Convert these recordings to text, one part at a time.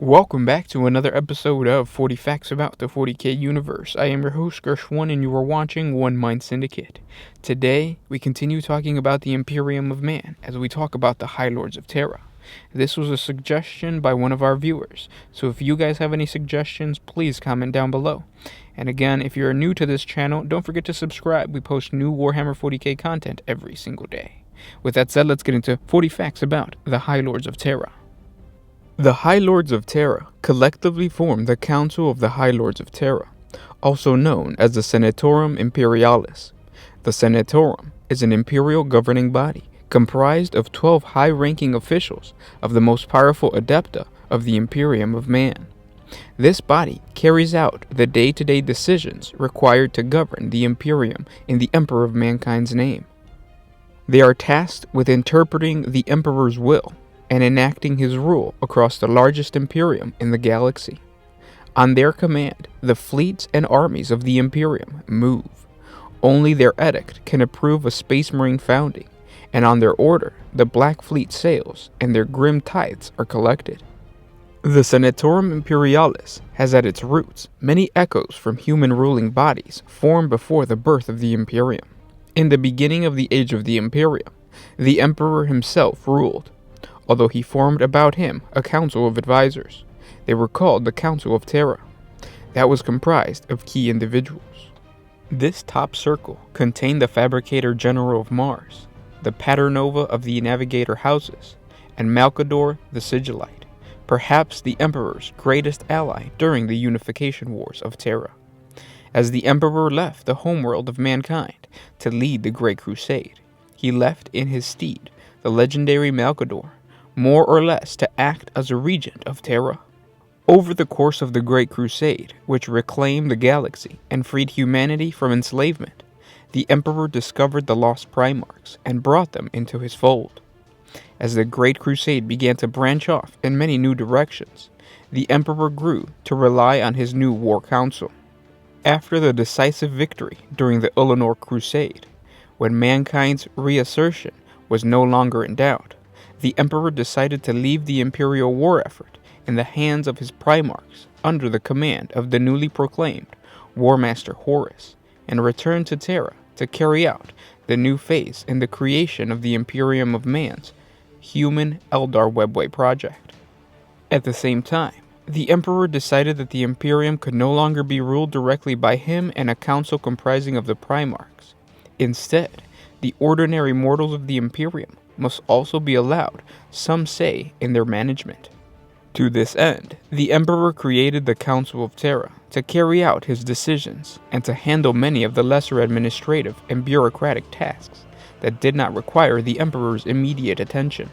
Welcome back to another episode of 40 Facts About the 40K Universe. I am your host, Gershwin, and you are watching One Mind Syndicate. Today, we continue talking about the Imperium of Man as we talk about the High Lords of Terra. This was a suggestion by one of our viewers, so if you guys have any suggestions, please comment down below. And again, if you're new to this channel, don't forget to subscribe. We post new Warhammer 40K content every single day. With that said, let's get into 40 Facts About the High Lords of Terra. The High Lords of Terra collectively form the Council of the High Lords of Terra, also known as the Senatorum Imperialis. The Senatorum is an imperial governing body comprised of 12 high-ranking officials of the most powerful adepta of the Imperium of Man. This body carries out the day-to-day decisions required to govern the Imperium in the Emperor of Mankind's name. They are tasked with interpreting the Emperor's will and enacting his rule across the largest Imperium in the galaxy. On their command, the fleets and armies of the Imperium move. Only their edict can approve a Space Marine founding, and on their order, the Black Fleet sails and their grim tithes are collected. The Senatorum Imperialis has at its roots many echoes from human ruling bodies formed before the birth of the Imperium. In the beginning of the Age of the Imperium, the Emperor himself ruled, although he formed about him a council of advisors. They were called the Council of Terra. That was comprised of key individuals. This top circle contained the Fabricator General of Mars, the Paternova of the Navigator Houses, and Malcador the Sigillite, perhaps the Emperor's greatest ally during the Unification Wars of Terra. As the Emperor left the homeworld of mankind to lead the Great Crusade, he left in his stead the legendary Malcador, more or less to act as a regent of Terra. Over the course of the Great Crusade, which reclaimed the galaxy and freed humanity from enslavement, the Emperor discovered the lost Primarchs and brought them into his fold. As the Great Crusade began to branch off in many new directions, the Emperor grew to rely on his new war council. After the decisive victory during the Eleanor Crusade, when mankind's reassertion was no longer in doubt, the Emperor decided to leave the imperial war effort in the hands of his Primarchs under the command of the newly proclaimed War Master Horus, and return to Terra to carry out the new phase in the creation of the Imperium of Man's human Eldar Webway project. At the same time, the Emperor decided that the Imperium could no longer be ruled directly by him and a council comprising of the Primarchs. Instead, the ordinary mortals of the Imperium must also be allowed some say in their management. To this end, the Emperor created the Council of Terra to carry out his decisions and to handle many of the lesser administrative and bureaucratic tasks that did not require the Emperor's immediate attention.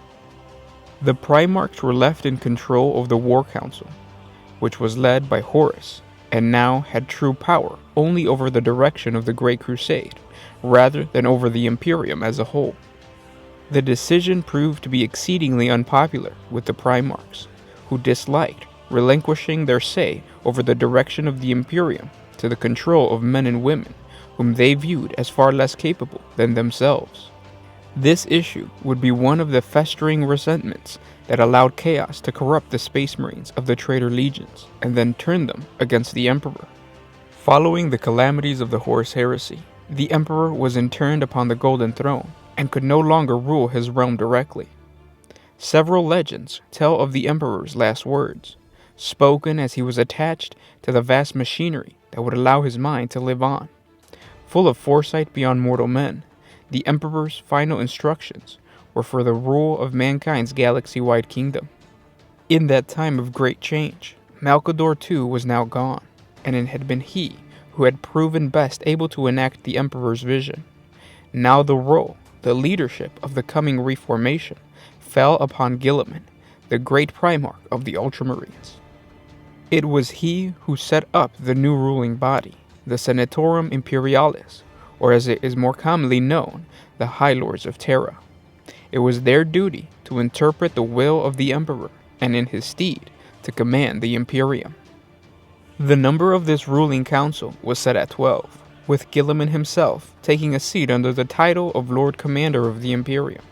The Primarchs were left in control of the War Council, which was led by Horus, and now had true power only over the direction of the Great Crusade, rather than over the Imperium as a whole. The decision proved to be exceedingly unpopular with the Primarchs, who disliked relinquishing their say over the direction of the Imperium to the control of men and women whom they viewed as far less capable than themselves. This issue would be one of the festering resentments that allowed chaos to corrupt the Space Marines of the traitor legions and then turn them against the Emperor. Following the calamities of the Horus Heresy, the Emperor was interned upon the Golden Throne and could no longer rule his realm directly. Several legends tell of the Emperor's last words, spoken as he was attached to the vast machinery that would allow his mind to live on. Full of foresight beyond mortal men, the Emperor's final instructions were for the rule of mankind's galaxy-wide kingdom. In that time of great change, Malcador too was now gone, and it had been he who had proven best able to enact the Emperor's vision. Now the leadership of the coming reformation fell upon Guilliman, the great Primarch of the Ultramarines. It was he who set up the new ruling body, the Senatorum Imperialis, or as it is more commonly known, the High Lords of Terra. It was their duty to interpret the will of the Emperor, and in his stead, to command the Imperium. The number of this ruling council was set at 12, with Guilliman himself taking a seat under the title of Lord Commander of the Imperium,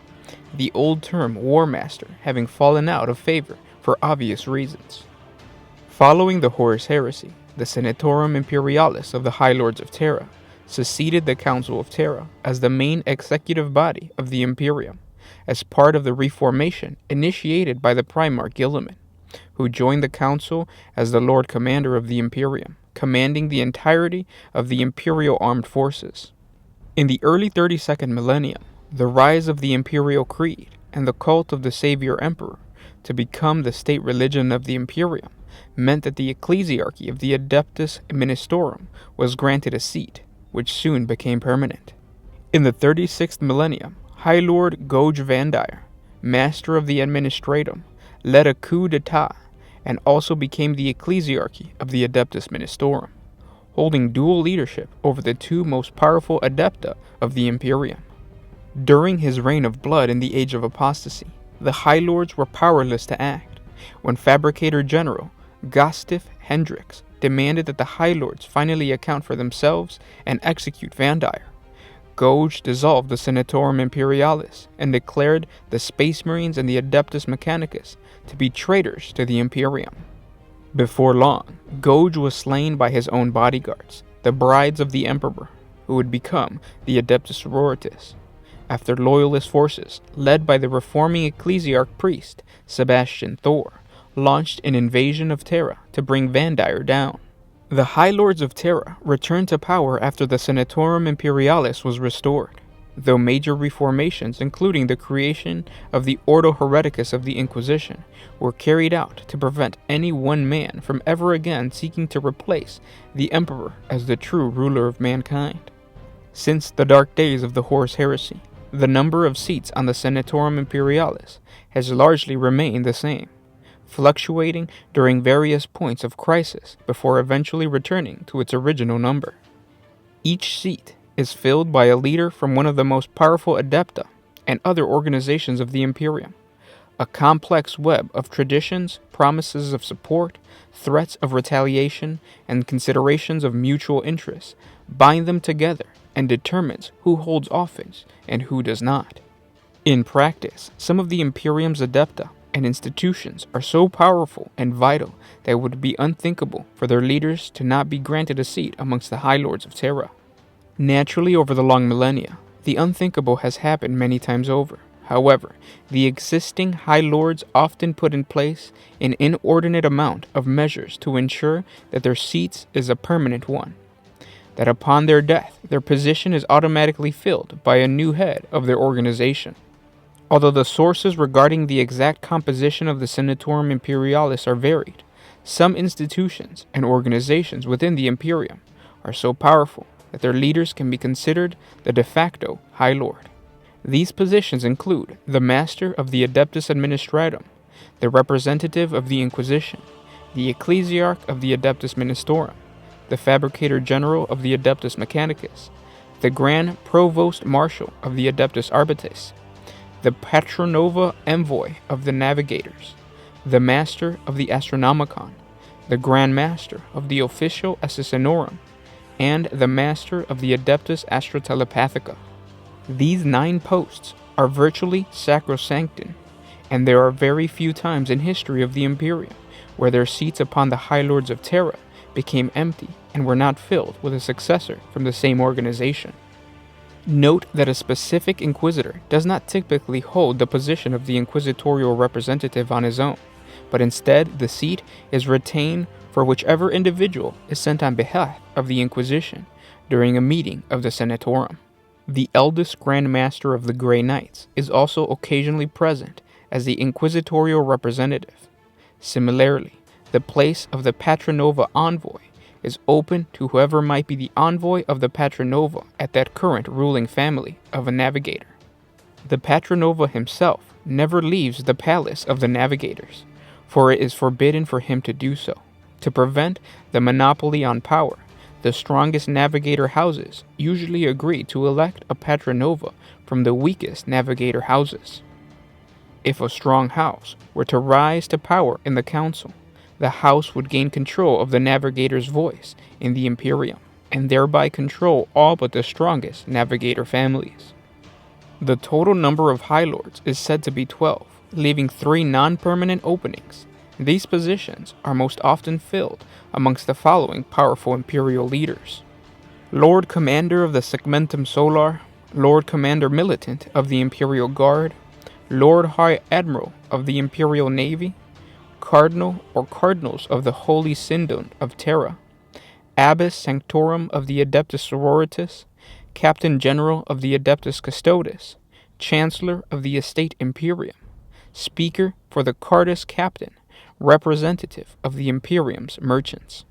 the old term War Master having fallen out of favor for obvious reasons. Following the Horus Heresy, the Senatorum Imperialis of the High Lords of Terra succeeded the Council of Terra as the main executive body of the Imperium, as part of the reformation initiated by the Primarch Guilliman, who joined the Council as the Lord Commander of the Imperium, commanding the entirety of the Imperial Armed Forces. In the early 32nd millennium, the rise of the Imperial Creed and the cult of the Savior Emperor to become the state religion of the Imperium meant that the ecclesiarchy of the Adeptus Ministorum was granted a seat, which soon became permanent. In the 36th millennium, High Lord Goj Vandire, master of the Administratum, led a coup d'etat and also became the ecclesiarchy of the Adeptus Ministorum, holding dual leadership over the two most powerful adepta of the Imperium. During his reign of blood in the Age of Apostasy, the High Lords were powerless to act, when Fabricator General Gostif Hendrix demanded that the High Lords finally account for themselves and execute Vandire. Goj dissolved the Senatorum Imperialis and declared the Space Marines and the Adeptus Mechanicus to be traitors to the Imperium. Before long, Goj was slain by his own bodyguards, the brides of the Emperor, who would become the Adeptus Sororitas, after loyalist forces, led by the reforming ecclesiarch priest Sebastian Thor, launched an invasion of Terra to bring Vandire down. The High Lords of Terra returned to power after the Senatorum Imperialis was restored, though major reformations, including the creation of the Ordo Hereticus of the Inquisition, were carried out to prevent any one man from ever again seeking to replace the Emperor as the true ruler of mankind. Since the dark days of the Horus Heresy, the number of seats on the Senatorum Imperialis has largely remained the same, fluctuating during various points of crisis before eventually returning to its original number. Each seat is filled by a leader from one of the most powerful adepta and other organizations of the Imperium. A complex web of traditions, promises of support, threats of retaliation, and considerations of mutual interest bind them together and determines who holds office and who does not. In practice, some of the Imperium's adepta and institutions are so powerful and vital that it would be unthinkable for their leaders to not be granted a seat amongst the High Lords of Terra. Naturally, over the long millennia, the unthinkable has happened many times over. However, the existing High Lords often put in place an inordinate amount of measures to ensure that their seats is a permanent one, that upon their death, their position is automatically filled by a new head of their organization. Although the sources regarding the exact composition of the Senatorum Imperialis are varied, some institutions and organizations within the Imperium are so powerful that their leaders can be considered the de facto High Lord. These positions include the Master of the Adeptus Administratum, the Representative of the Inquisition, the Ecclesiarch of the Adeptus Ministorum, the Fabricator General of the Adeptus Mechanicus, the Grand Provost Marshal of the Adeptus Arbites, the Patronova Envoy of the Navigators, the Master of the Astronomicon, the Grand Master of the Official Assassinorum, and the Master of the Adeptus Astrotelepathica. These 9 posts are virtually sacrosanctum, and there are very few times in history of the Imperium where their seats upon the High Lords of Terra became empty and were not filled with a successor from the same organization. Note that a specific inquisitor does not typically hold the position of the inquisitorial representative on his own, but instead the seat is retained for whichever individual is sent on behalf of the Inquisition during a meeting of the Senatorum. The eldest Grand Master of the Grey Knights is also occasionally present as the inquisitorial representative. Similarly, the place of the Patronova Envoy is open to whoever might be the envoy of the Patronova at that current ruling family of a navigator. The Patronova himself never leaves the palace of the navigators, for it is forbidden for him to do so. To prevent the monopoly on power, the strongest navigator houses usually agree to elect a Patronova from the weakest navigator houses. If a strong house were to rise to power in the council, the house would gain control of the navigator's voice in the Imperium, and thereby control all but the strongest navigator families. The total number of High Lords is said to be 12, leaving 3 non-permanent openings. These positions are most often filled amongst the following powerful imperial leaders: Lord Commander of the Segmentum Solar, Lord Commander Militant of the Imperial Guard, Lord High Admiral of the Imperial Navy, Cardinal or Cardinals of the Holy Synod of Terra, Abbess Sanctorum of the Adeptus Sororitas, Captain General of the Adeptus Custodes, Chancellor of the Estate Imperium, Speaker for the Cardus Captain, representative of the Imperium's merchants.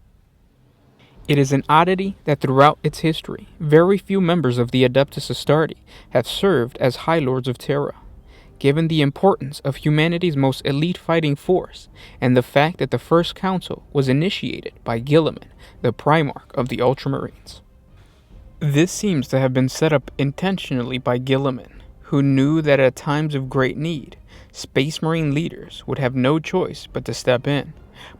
It is an oddity that throughout its history, very few members of the Adeptus Astartes have served as High Lords of Terra, given the importance of humanity's most elite fighting force and the fact that the First Council was initiated by Guilliman, the Primarch of the Ultramarines. This seems to have been set up intentionally by Guilliman, who knew that at times of great need, Space Marine leaders would have no choice but to step in,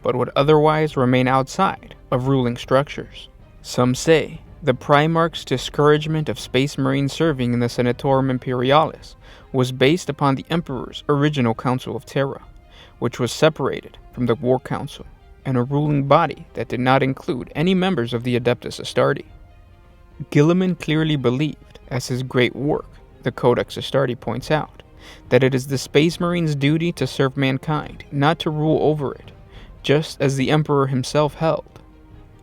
but would otherwise remain outside of ruling structures. Some say the Primarch's discouragement of Space Marines serving in the Senatorium Imperialis was based upon the Emperor's original Council of Terra, which was separated from the War Council, and a ruling body that did not include any members of the Adeptus Astartes. Guilliman clearly believed, as his great work, the Codex Astartes, points out, that it is the Space Marines' duty to serve mankind, not to rule over it, just as the Emperor himself held.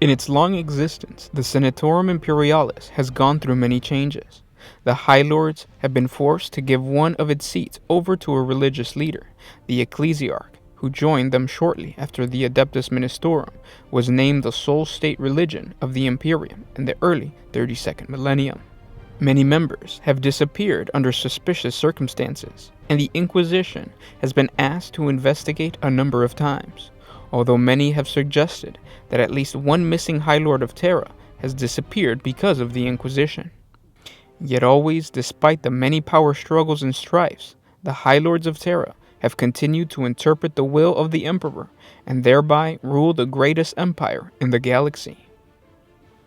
In its long existence, the Senatorium Imperialis has gone through many changes. The High Lords have been forced to give one of its seats over to a religious leader, the Ecclesiarch, who joined them shortly after the Adeptus Ministorum was named the sole state religion of the Imperium in the early 32nd millennium. Many members have disappeared under suspicious circumstances, and the Inquisition has been asked to investigate a number of times, although many have suggested that at least one missing High Lord of Terra has disappeared because of the Inquisition. Yet always, despite the many power struggles and strifes, the High Lords of Terra have continued to interpret the will of the Emperor and thereby rule the greatest empire in the galaxy.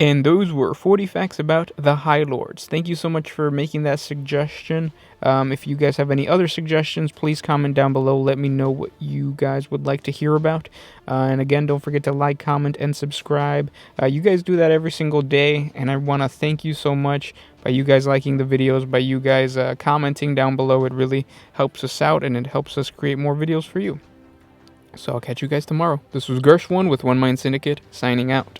And those were 40 facts about the High Lords. Thank you so much for making that suggestion. If you guys have any other suggestions, please comment down below. Let me know what you guys would like to hear about. And again, don't forget to like, comment, and subscribe. You guys do that every single day, and I want to thank you so much by you guys liking the videos, by you guys commenting down below. It really helps us out, and it helps us create more videos for you. So I'll catch you guys tomorrow. This was Gersh1 with One Mind Syndicate, signing out.